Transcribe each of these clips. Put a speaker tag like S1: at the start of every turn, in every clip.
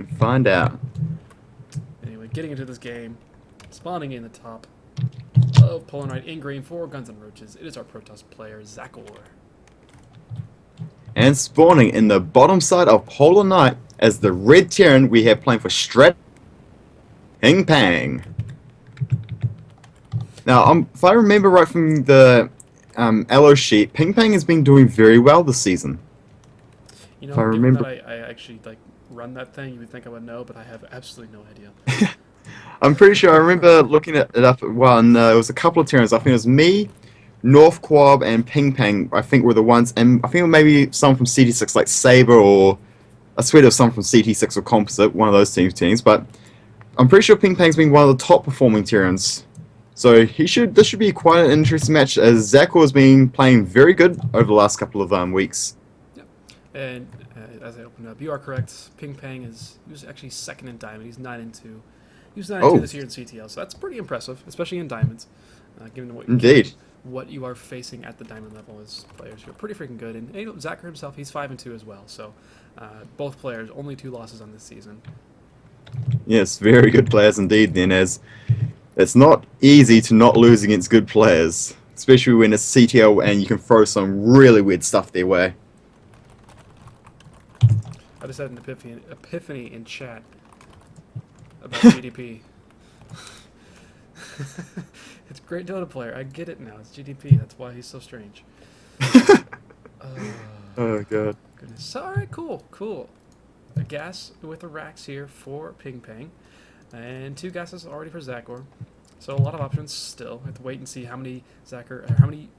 S1: could find out.
S2: Anyway, getting into this game, spawning in the top of Polar Knight in green for Guns and Roaches. It is our Protoss player, Zackor.
S1: And spawning in the bottom side of Polar Knight as the red Terran we have playing for StraTk, PingPang. Now, if I remember right from the LO sheet, PingPang has been doing very well this season.
S2: You
S1: If I
S2: know, given that
S1: remember,
S2: I actually like run that thing, you would think I would know, but I have absolutely no idea.
S1: I'm pretty sure I remember looking it up at one. It was a couple of Terrans. I think it was me, North Quab, and PingPang. I think were the ones, and I think maybe some from CT6 like Saber, or I swear there was some from CT6 or Composite, one of those teams. But I'm pretty sure PingPang's been one of the top performing Terrans. So this should be quite an interesting match as Zackor has been playing very good over the last couple of weeks.
S2: Yep. And as I opened up, you are correct. PingPang he was actually second in Diamond. He's 9-2. He was 9-2
S1: Oh,
S2: this year in CTL, so that's pretty impressive, especially in Diamonds. Given
S1: indeed.
S2: what you are facing at the Diamond level as players, you're pretty freaking good. And you know, Zackor himself, he's 5-2 as well. So both players only 2 losses on this season.
S1: Yes, very good players indeed then, as it's not easy to not lose against good players, especially when it's CTL and you can throw some really weird stuff their way.
S2: I just had an epiphany in chat about GDP. It's a great Dota player. I get it now. It's GDP. That's why he's so strange.
S1: Oh god.
S2: Goodness. So, all right, cool. A gas with the racks here for PingPang, and 2 gases already for Zackor. So a lot of options still. I have to wait and see how many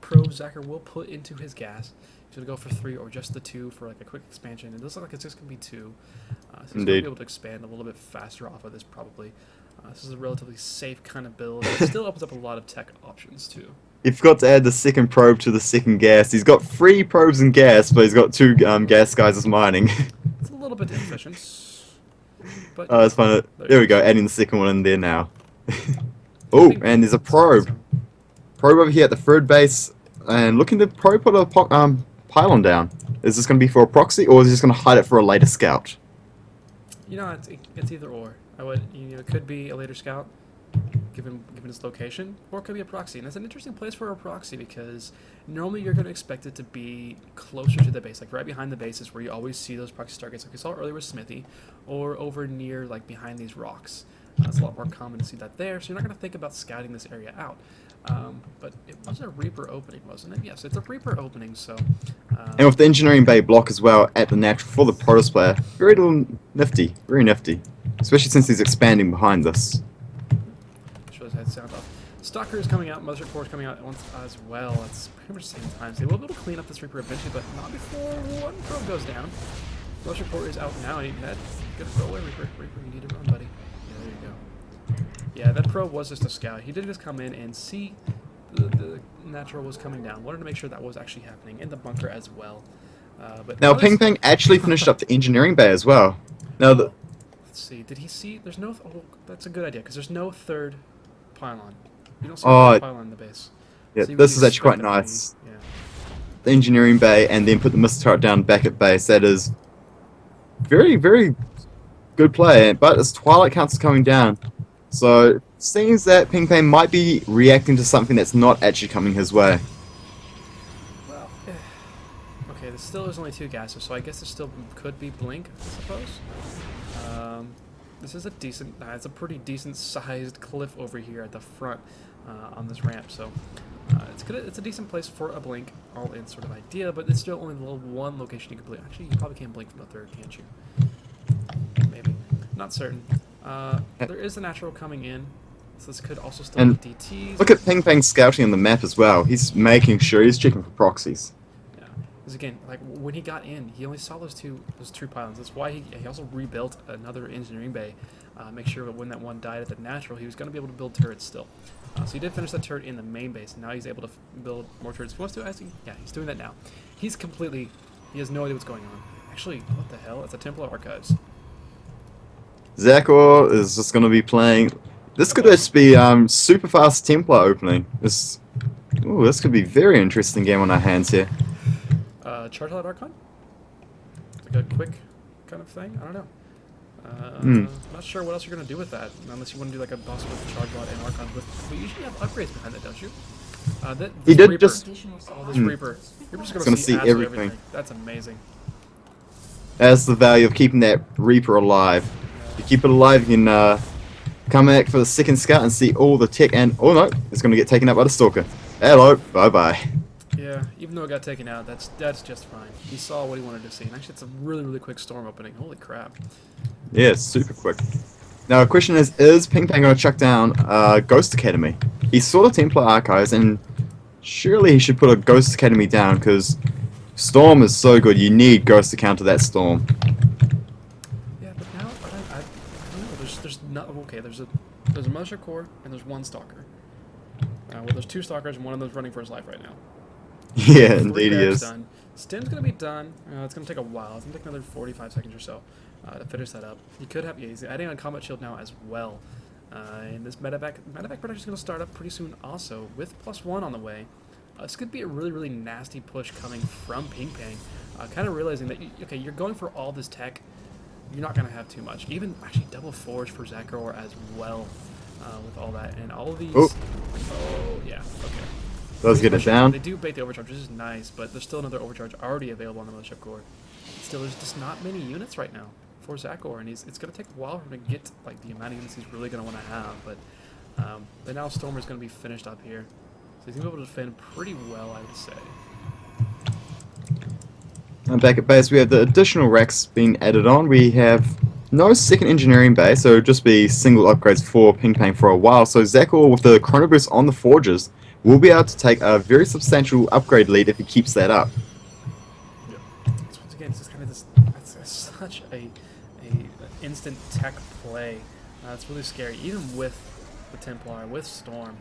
S2: probes Zackor will put into his gas. He's gonna go for 3 or just the 2 for like a quick expansion. It looks like it's just gonna be 2. So he's gonna be able to expand a little bit faster off of this probably. This is a relatively safe kind of build. It still opens up a lot of tech options too.
S1: He forgot to add the second probe to the second gas. He's got 3 probes and gas, but he's got 2 gas guys as mining.
S2: It's a little bit inefficient, but
S1: Oh, it's fun. There we go, adding the second one in there now. Oh, and there's a probe. Probe over here at the third base, and looking to probe put a pylon down. Is this going to be for a proxy, or is he just going to hide it for a later scout?
S2: You know, it's either or. It could be a later scout, given its location, or it could be a proxy. And it's an interesting place for a proxy because normally you're going to expect it to be closer to the base, like right behind the base is where you always see those proxy targets, like we saw earlier with Smithy, or over near like behind these rocks. It's a lot more common to see that there, so you're not going to think about scouting this area out. But it was a Reaper opening, wasn't it? Yes, it's a Reaper opening, so...
S1: and with the Engineering Bay block as well at the natural for the Protoss player, very nifty, very nifty. Especially since he's expanding behind this.
S2: Shows that sound off. Stalker is coming out, Mother Core is coming out once as well. It's pretty much the same time. So they will be able to clean up this Reaper eventually, but not before one probe goes down. Mother Core is out now, and head. Good throw away, Reaper. Reaper, you need to run, buddy. Yeah, there you go. Yeah, that probe was just a scout. He did just come in and see the natural was coming down. Wanted to make sure that was actually happening in the bunker as well. But
S1: Now, PingPang actually finished up the Engineering Bay as well. Now,
S2: let's see. Did he see? There's no... Oh, that's a good idea, because there's no third pylon. You don't see a third pylon in the base.
S1: yeah,
S2: So
S1: this is actually quite nice.
S2: Yeah.
S1: The Engineering Bay, and then put the missile turret down back at base. That is very, very good play. But as Twilight Council's coming down, so it seems that PingPang might be reacting to something that's not actually coming his way.
S2: Well, okay, there still is only 2 gases, so I guess there still could be Blink, I suppose. This is a decent, it's a pretty decent sized cliff over here at the front on this ramp, so it's a decent place for a Blink all in sort of idea, but it's still only the one location you can blink. Actually, you probably can't blink from the third, can't you? Maybe. Not certain. There is a natural coming in, so this could also still be DTs.
S1: Look at PingPang scouting on the map as well. He's making sure he's checking for proxies.
S2: Because again, like when he got in, he only saw those two pylons. That's why he also rebuilt another engineering bay. Make sure that when that one died at the natural, he was going to be able to build turrets still. So he did finish that turret in the main base. And now he's able to build more turrets. If he wants to, I think, yeah, he's doing that now. He has no idea what's going on. Actually, what the hell? It's a Templar Archives.
S1: Zackor is just going to be playing. This could just be super fast Templar opening. This could be a very interesting game on our hands here.
S2: Charge Light Archon? Like a quick kind of thing? I don't know. Not sure what else you're going to do with that, unless you want to do like a boss with Charge Rod and Archons with. But you usually have upgrades behind that, don't you?
S1: He
S2: This
S1: did
S2: Reaper.
S1: just.
S2: Oh, this Reaper. Reaper's
S1: It's
S2: going to see absolutely
S1: everything.
S2: That's amazing.
S1: That's the value of keeping that Reaper alive. If you keep it alive, you can come back for the second scout and see all the tech. And oh no, it's going to get taken out by the Stalker. Hello, bye bye.
S2: Yeah, even though it got taken out, that's just fine. He saw what he wanted to see. And actually, it's a really quick storm opening. Holy crap.
S1: Yeah, it's super quick. Now, the question is PingPang going to chuck down Ghost Academy? He saw the Templar Archives, and surely he should put a Ghost Academy down, because Storm is so good. You need Ghost to counter that Storm.
S2: Yeah, but now, I don't know. There's not, okay, there's a Mothership Core, and there's one Stalker. Well, there's two Stalkers, and one of them's running for his life right now.
S1: Yeah, indeed he is.
S2: Done. Stim's going to be done. It's going to take a while. It's going to take another 45 seconds or so to finish that up. He could have, yeah, he's adding on Combat Shield now as well. And this medevac production is going to start up pretty soon also, with +1 on the way. This could be a really nasty push coming from PingPang. Kind of realizing that, okay, you're going for all this tech, you're not going to have too much. Even, actually, double Forge for Zackor as well, with all that. And all of these... Oh, yeah, okay.
S1: Does get it down.
S2: They do bait the overcharge, which is nice, but there's still another overcharge already available on the Mothership Core. Still, there's just not many units right now for Zackor, and it's going to take a while for him to get like the amount of units he's really going to want to have. But now Stormer's going to be finished up here, so he's going to be able to defend pretty well, I would say.
S1: And back at base, we have the additional racks being added on. We have no second engineering base, so it'll just be single upgrades for PingPang for a while. So Zackor, with the Chrono Boost on the Forges, will be able to take a very substantial upgrade lead if he keeps that up.
S2: Yeah. Once again, it's just kind of this. It's such a instant tech play. It's really scary, even with the Templar, with Storm.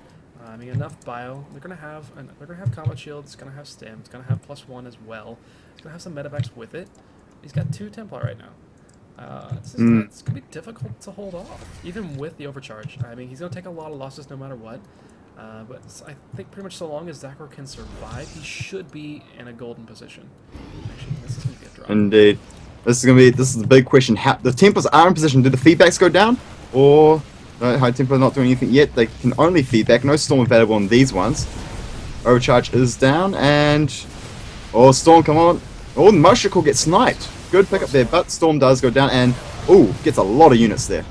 S2: I mean, enough bio. They're gonna have combat shield. It's gonna have stim. It's gonna have +1 as well. It's gonna have some medevacs with it. He's got 2 Templar right now. It's gonna be difficult to hold off, even with the overcharge. I mean, he's gonna take a lot of losses no matter what. But I think pretty much so long as Zackor can survive, he should be in a golden position. Actually, this is gonna be a drop.
S1: Indeed. This is the big question. How the Templars are in position. Do the feedbacks go down? Or High Templar not doing anything yet. They can only feedback. No Storm available on these ones. Overcharge is down, and Storm, come on. The Motion Core gets sniped. Good pick up there, but Storm does go down, and gets a lot of units there.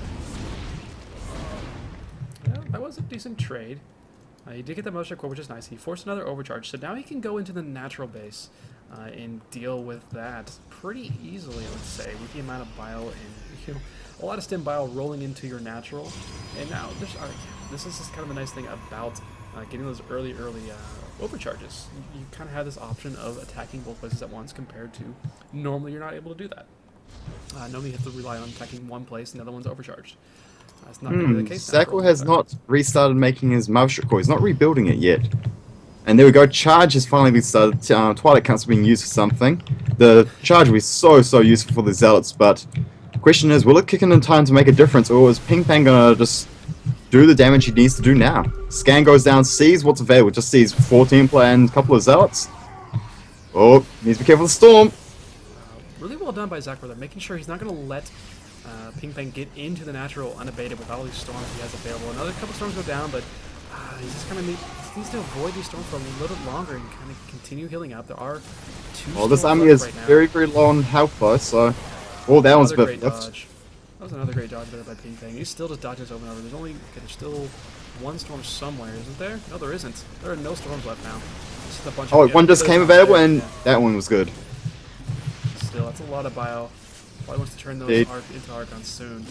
S2: Yeah, that was a decent trade. He did get the Motion Core, which is nice. He forced another overcharge, so now he can go into the natural base and deal with that pretty easily, I would say, with the amount of bile and a lot of stim bile rolling into your natural. And now this is just kind of the nice thing about getting those early overcharges. You kind of have this option of attacking both places at once, compared to normally you're not able to do that. Normally you have to rely on attacking one place and the other one's overcharged. That's not going to be the case.
S1: Zackor has not restarted making his Mothership Core. He's not rebuilding it yet. And there we go. Charge has finally been started. Twilight Council being used for something. The charge will be so useful for the Zealots, but the question is, will it kick in time to make a difference, or is PingPang going to just do the damage he needs to do now? Scan goes down, sees what's available, just sees 4 Templar and a couple of Zealots. Needs to be careful of the Storm.
S2: Really well done by Zackor. They're making sure he's not going to let PingPang get into the natural unabated with all these storms he has available. Another couple storms go down, but he just kind of needs to avoid these storms for a little bit longer and kind of continue healing up. There are 2
S1: this army is very low on health though, so that one's a bit
S2: dodge. That was another great dodge there by PingPang. He still just dodges over and over. There's still 1 storm somewhere, isn't there? No, there isn't. There are no storms left now. Just a bunch of
S1: one just came available, and that one was good.
S2: Still, that's a lot of bio. Probably wants to turn those into Archons soon.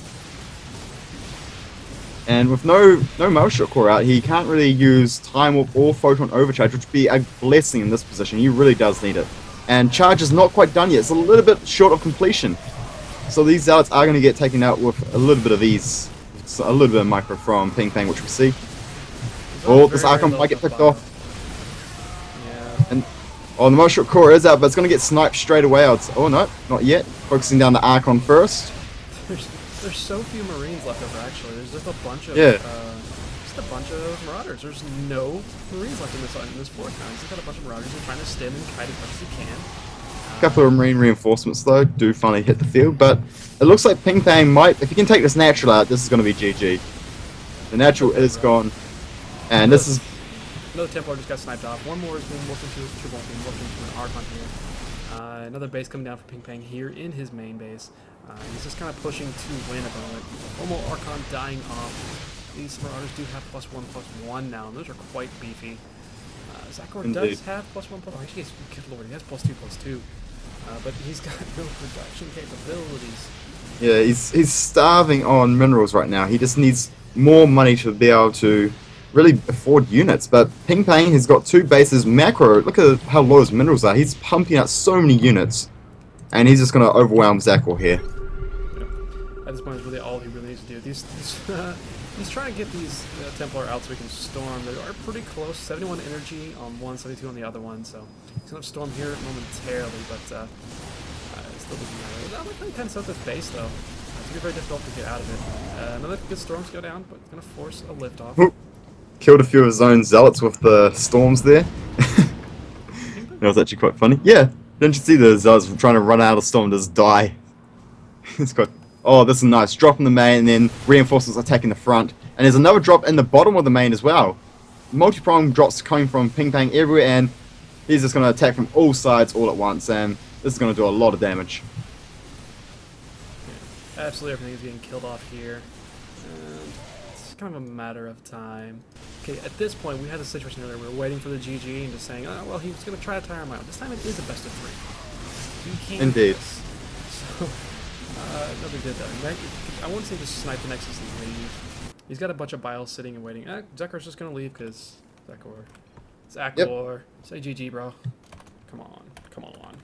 S1: And with no Motion Core out, he can't really use Time Warp or Photon Overcharge, which would be a blessing in this position. He really does need it. And Charge is not quite done yet. It's a little bit short of completion. So these Zealots are going to get taken out with a little bit of ease. So a little bit of micro from PingPang, which we see. This Archon might get picked off.
S2: Yeah.
S1: And the Motion Core is out, but it's going to get sniped straight away. No, not yet. Focusing down the Archon first.
S2: There's so few Marines left over. Actually, there's just a bunch of Marauders. There's no Marines left in this fort now. He's got a bunch of Marauders. He's trying to stim and kite as much as he can.
S1: couple of marine reinforcements though do finally hit the field, but it looks like PingPang might, if he can take this natural out, this is going to be GG. The natural is gone, and this is...
S2: Another Templar just got sniped off. One more is being morphed into an Archon here. Another base coming down for PingPang here in his main base. He's just kind of pushing to win at the moment. One more Archon dying off. These Marauders do have +1/+1 now, and those are quite beefy. Zackor does have +1/+1. Actually, good lord, he has +2/+2. But he's got no production capabilities.
S1: Yeah, he's starving on minerals right now. He just needs more money to be able to really afford units. But PingPang has got 2 bases macro. Look at how low his minerals are. He's pumping out so many units, and he's just going to overwhelm Zackor here.
S2: Yeah. At this point, is really all he really needs to do. He's trying to get these Templar out so he can storm. They are pretty close. 71 energy on one, 72 on the other one. So he's going to storm here momentarily, but it still doesn't matter. I'm going to kind of set this base though. It's going to be very difficult to get out of it. Another good storms go down, but it's going to force a lift off.
S1: Killed a few of his own zealots with the storms there. That was actually quite funny. Yeah, didn't you see the zealots trying to run out of storm and just die? It's quite... Oh, this is nice. Drop in the main, and then reinforcements attacking the front. And there's another drop in the bottom of the main as well. Multi-pronged drops coming from PingPang everywhere, and he's just going to attack from all sides all at once, and this is going to do a lot of damage.
S2: Yeah, absolutely everything is getting killed off here. And it's kind of a matter of time. Okay, at this point, we had a situation earlier. We were waiting for the GG and just saying, oh, well, he was going to try to tire him out. This time it is a best of 3. He can't.
S1: Indeed.
S2: So, no big deal though. I wouldn't say just snipe the Nexus and leave. He's got a bunch of biles sitting and waiting. Zackor's just gonna leave because Zackor.
S1: Yep.
S2: Say GG, bro. Come on. Come on.